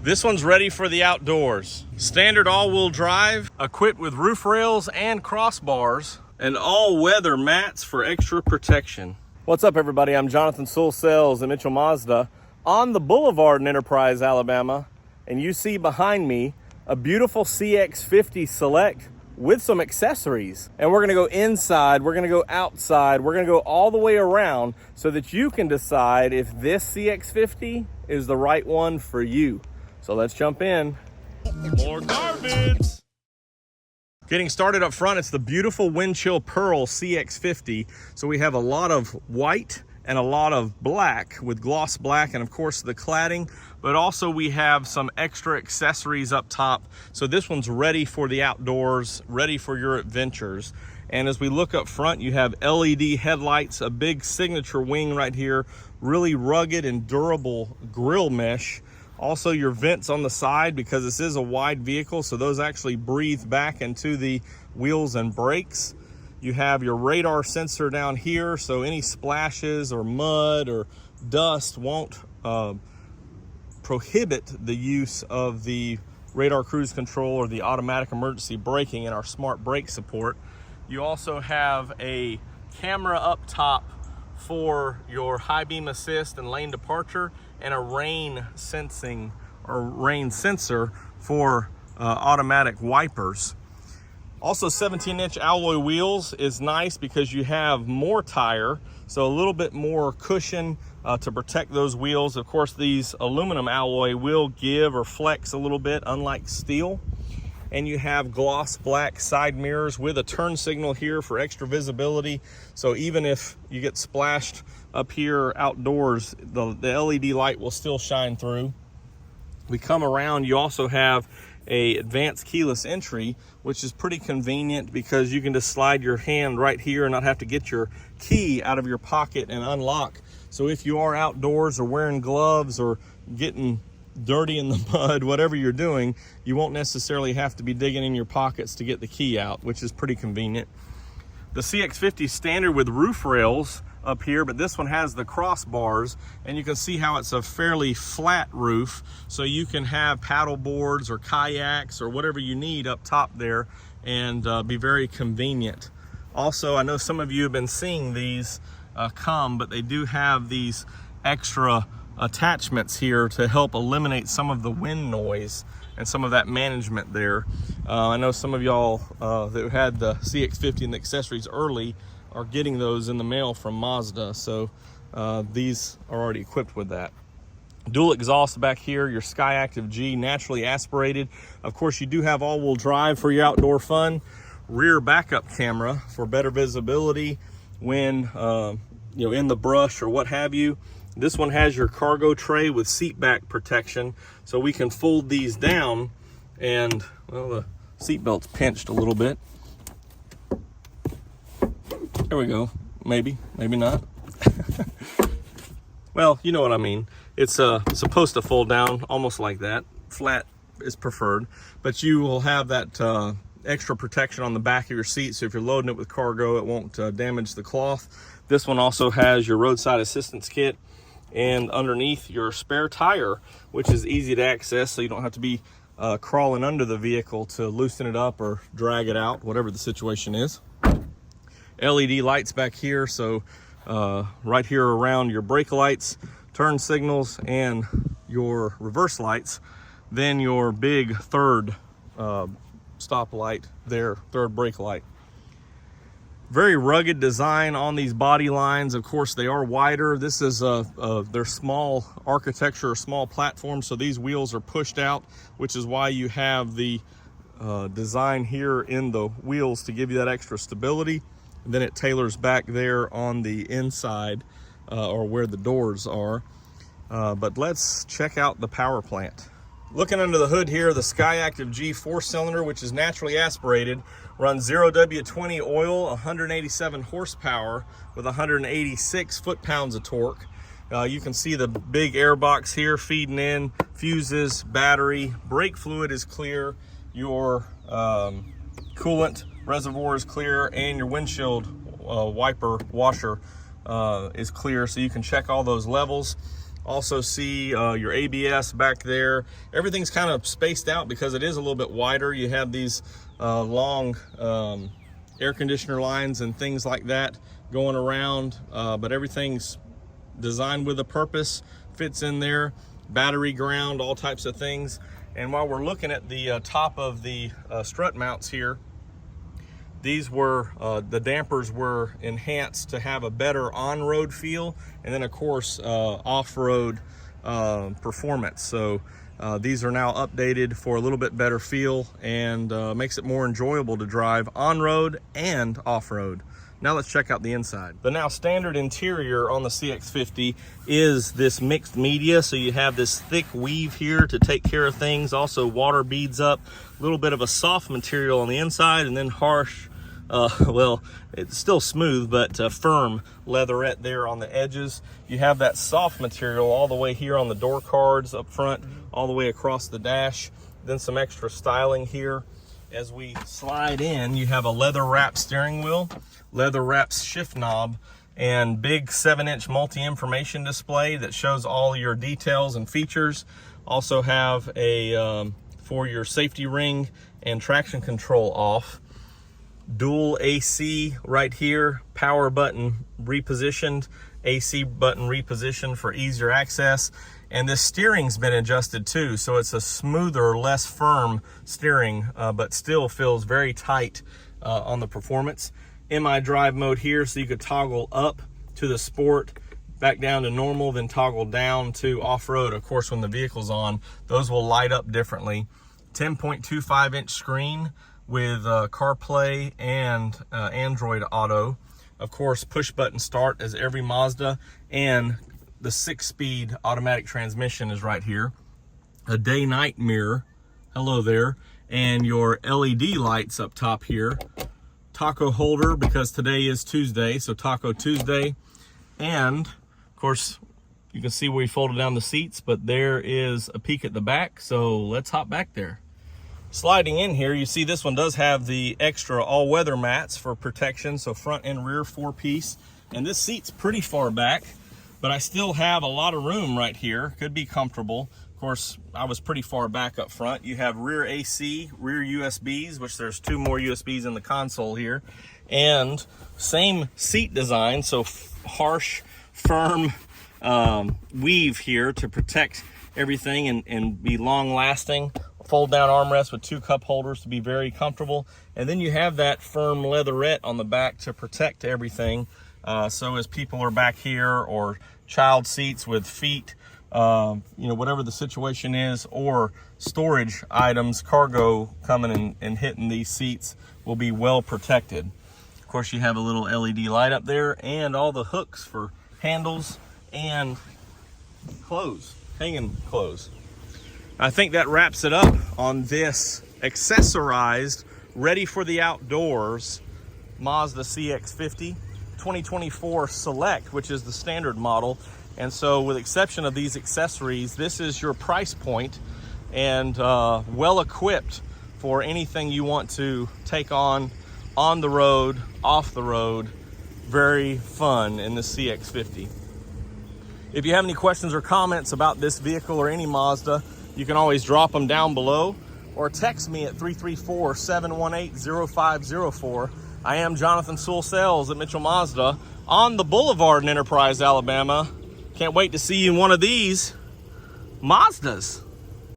This one's ready for the outdoors. Standard all-wheel drive, equipped with roof rails and crossbars, and all-weather mats for extra protection. What's up, everybody? I'm Jonathan Sewell Sales at Mitchell Mazda on the Boulevard in Enterprise, Alabama, and you see behind me a beautiful CX-50 Select with some accessories. And we're gonna go inside, we're gonna go outside, we're gonna go all the way around so that you can decide if this CX-50 is the right one for you. So let's jump in. More garbage. Getting started up front, it's the beautiful wind chill pearl CX-50. So we have a lot of white and a lot of black with gloss black and of course the cladding, but also we have some extra accessories up top. So this one's ready for the outdoors, ready for your adventures. And as we look up front, you have LED headlights, a big signature wing right here, really rugged and durable grille mesh. Also your vents on the side, because this is a wide vehicle, so those actually breathe back into the wheels and brakes. You have your radar sensor down here, so any splashes or mud or dust won't prohibit the use of the radar cruise control or the automatic emergency braking and our smart brake support. You also have a camera up top for your high beam assist and lane departure, and a rain sensing or rain sensor for automatic wipers. Also 17-inch alloy wheels is nice because you have more tire, so a little bit more cushion to protect those wheels. Of course, these aluminum alloy will give or flex a little bit, unlike steel. And you have gloss black side mirrors with a turn signal here for extra visibility. So even if you get splashed up here outdoors, the LED light will still shine through. We come around, you also have a advanced keyless entry, which is pretty convenient because you can just slide your hand right here and not have to get your key out of your pocket and unlock. So if you are outdoors or wearing gloves or getting dirty in the mud, whatever you're doing, you won't necessarily have to be digging in your pockets to get the key out, which is pretty convenient. The CX-50 standard with roof rails up here, but this one has the crossbars, and you can see how it's a fairly flat roof, so you can have paddle boards or kayaks or whatever you need up top there and be very convenient. Also, I know some of you have been seeing these come, but they do have these extra attachments here to help eliminate some of the wind noise and some of that management there. I know some of y'all that had the CX-50 and the accessories early are getting those in the mail from Mazda, so these are already equipped with that. Dual exhaust back here, your Skyactiv G, naturally aspirated. Of course, you do have all-wheel drive for your outdoor fun. Rear backup camera for better visibility when in the brush or what have you. This one has your cargo tray with seat back protection, so we can fold these down, and well, the seat belt's pinched a little bit. There we go. Maybe not. Well, you know what I mean. It's supposed to fold down almost like that. Flat is preferred, but you will have that extra protection on the back of your seat, so if you're loading it with cargo, it won't damage the cloth. This one also has your roadside assistance kit, and underneath your spare tire, which is easy to access, so you don't have to be crawling under the vehicle to loosen it up or drag it out, whatever the situation is. LED lights back here, so right here around your brake lights, turn signals, and your reverse lights. Then your big third stop light there, third brake light. Very rugged design on these body lines. Of course, they are wider. This is their small architecture, small platform, so these wheels are pushed out, which is why you have the design here in the wheels to give you that extra stability. And then it tailors back there on the inside or where the doors are. But let's check out the power plant. Looking under the hood here, the Skyactiv G 4-cylinder, which is naturally aspirated, runs 0W20 oil, 187 horsepower with 186 foot-pounds of torque. You can see the big air box here feeding in, fuses, battery, brake fluid is clear, your coolant reservoir is clear, and your windshield wiper washer is clear, so you can check all those levels. Also see your ABS back there. Everything's kind of spaced out because it is a little bit wider. You have these long air conditioner lines and things like that going around, but everything's designed with a purpose, fits in there. Battery ground, all types of things. And while we're looking at the top of the strut mounts here, these were, the dampers were enhanced to have a better on-road feel, and then of course off-road performance. So these are now updated for a little bit better feel and makes it more enjoyable to drive on-road and off-road. Now let's check out the inside. The now standard interior on the CX-50 is this mixed media. So you have this thick weave here to take care of things. Also water beads up, a little bit of a soft material on the inside, and then harsh, well, it's still smooth, but firm leatherette there on the edges. You have that soft material all the way here on the door cards up front, all the way across the dash. Then some extra styling here. As we slide in, you have a leather wrap steering wheel, leather wrap shift knob, and big 7-inch multi-information display that shows all your details and features. Also have a for your safety ring and traction control off. Dual AC right here, power button repositioned, AC button repositioned for easier access. And this steering's been adjusted too, so it's a smoother, less firm steering, but still feels very tight on the performance. MI drive mode here, so you could toggle up to the sport, back down to normal, then toggle down to off-road. Of course, when the vehicle's on, those will light up differently. 10.25-inch screen with CarPlay and Android Auto. Of course, push button start as every Mazda, and the 6-speed automatic transmission is right here. A day-night mirror, hello there, and your LED lights up top here. Taco holder, because today is Tuesday, so Taco Tuesday. And of course, you can see where we folded down the seats, but there is a peek at the back, so let's hop back there. Sliding in here, you see this one does have the extra all-weather mats for protection, so front and rear 4-piece. And this seat's pretty far back, but I still have a lot of room right here. Could be comfortable. Of course, I was pretty far back up front. You have rear AC, rear USBs, which there's 2 more USBs in the console here. And same seat design, so harsh, firm weave here to protect everything and be long lasting. Fold down armrest with 2 cup holders to be very comfortable. And then you have that firm leatherette on the back to protect everything. So as people are back here, or child seats with feet, you know, whatever the situation is, or storage items, cargo coming and hitting these seats, will be well protected. Of course, you have a little LED light up there, and all the hooks for handles and clothes, hanging clothes. I think that wraps it up on this accessorized, ready for the outdoors Mazda CX-50. 2024 Select, which is the standard model. And so with exception of these accessories, this is your price point, and well equipped for anything you want to take on the road, off the road. Very fun in the CX-50. If you have any questions or comments about this vehicle or any Mazda, you can always drop them down below or text me at 334-718-0504. I am Jonathan Sewell Sales at Mitchell Mazda on the Boulevard in Enterprise, Alabama. Can't wait to see you in one of these Mazdas.